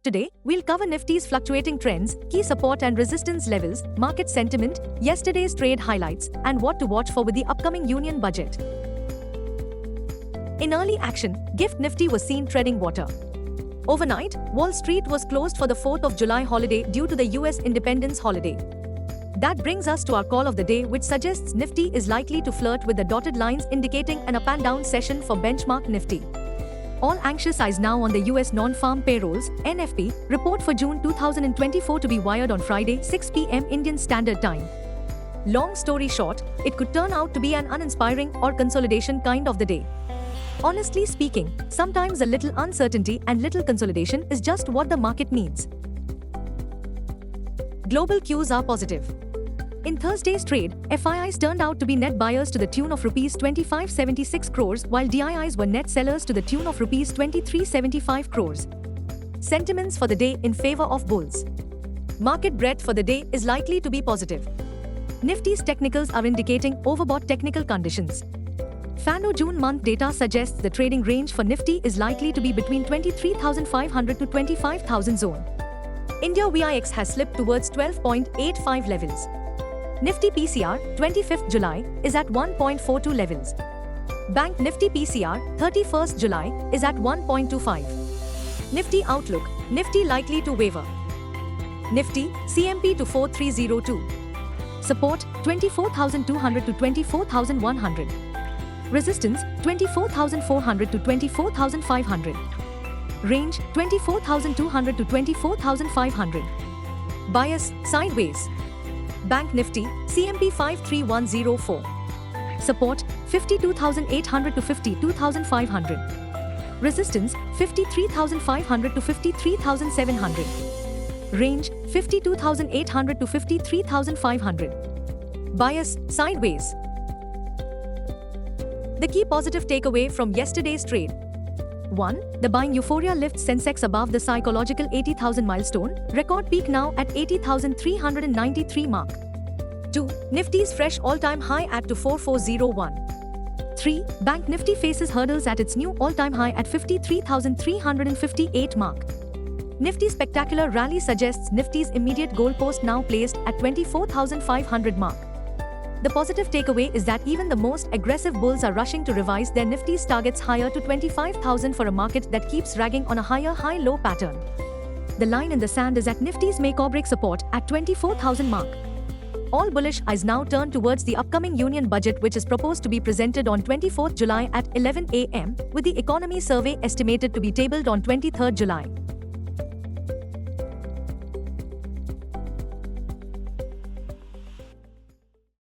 Today, we'll cover Nifty's fluctuating trends, key support and resistance levels, market sentiment, yesterday's trade highlights, and what to watch for with the upcoming Union Budget. In early action, GIFT Nifty was seen treading water. Overnight, Wall Street was closed for the 4th of July holiday due to the US Independence holiday. That brings us to our call of the day, which suggests Nifty is likely to flirt with the dotted lines indicating an up and down session for benchmark Nifty. All anxious eyes now on the US non-farm payrolls (NFP) report for June 2024 to be wired on Friday 6 p.m. Indian Standard Time. Long story short, it could turn out to be an uninspiring or consolidation kind of the day. Honestly speaking, sometimes a little uncertainty and little consolidation is just what the market needs. Global cues are positive. In Thursday's trade, FIIs turned out to be net buyers to the tune of Rs 2576 crores, while DIIs were net sellers to the tune of Rs 2375 crores. Sentiments for the day in favor of bulls. Market breadth for the day is likely to be positive. Nifty's technicals are indicating overbought technical conditions. FANO June month data suggests the trading range for Nifty is likely to be between 23,500 to 25,000 zone. India VIX has slipped towards 12.85 levels. Nifty PCR, 25th July, is at 1.42 levels. Bank Nifty PCR, 31st July, is at 1.25. Nifty outlook, Nifty likely to waver. Nifty, CMP to 4302. Support, 24,200 to 24,100. Resistance, 24,400 to 24,500. Range, 24,200 to 24,500. Bias, sideways. Bank Nifty, CMP 53104. Support, 52,800 to 52,500. Resistance, 53,500 to 53,700. Range, 52,800 to 53,500. Bias, sideways. The key positive takeaway from yesterday's trade. 1. The buying euphoria lifts Sensex above the psychological 80,000 milestone, record peak now at 80,393 mark. 2. Nifty's fresh all-time high at to 4401. 3. Bank Nifty faces hurdles at its new all-time high at 53,358 mark. Nifty spectacular rally suggests Nifty's immediate goalpost now placed at 24,500 mark. The positive takeaway is that even the most aggressive bulls are rushing to revise their Nifty's targets higher to 25,000 for a market that keeps dragging on a higher high-low pattern. The line in the sand is at Nifty's make-or-break support at 24,000 mark. All bullish eyes now turn towards the upcoming Union Budget, which is proposed to be presented on 24th July at 11 a.m., with the economy survey estimated to be tabled on 23rd July.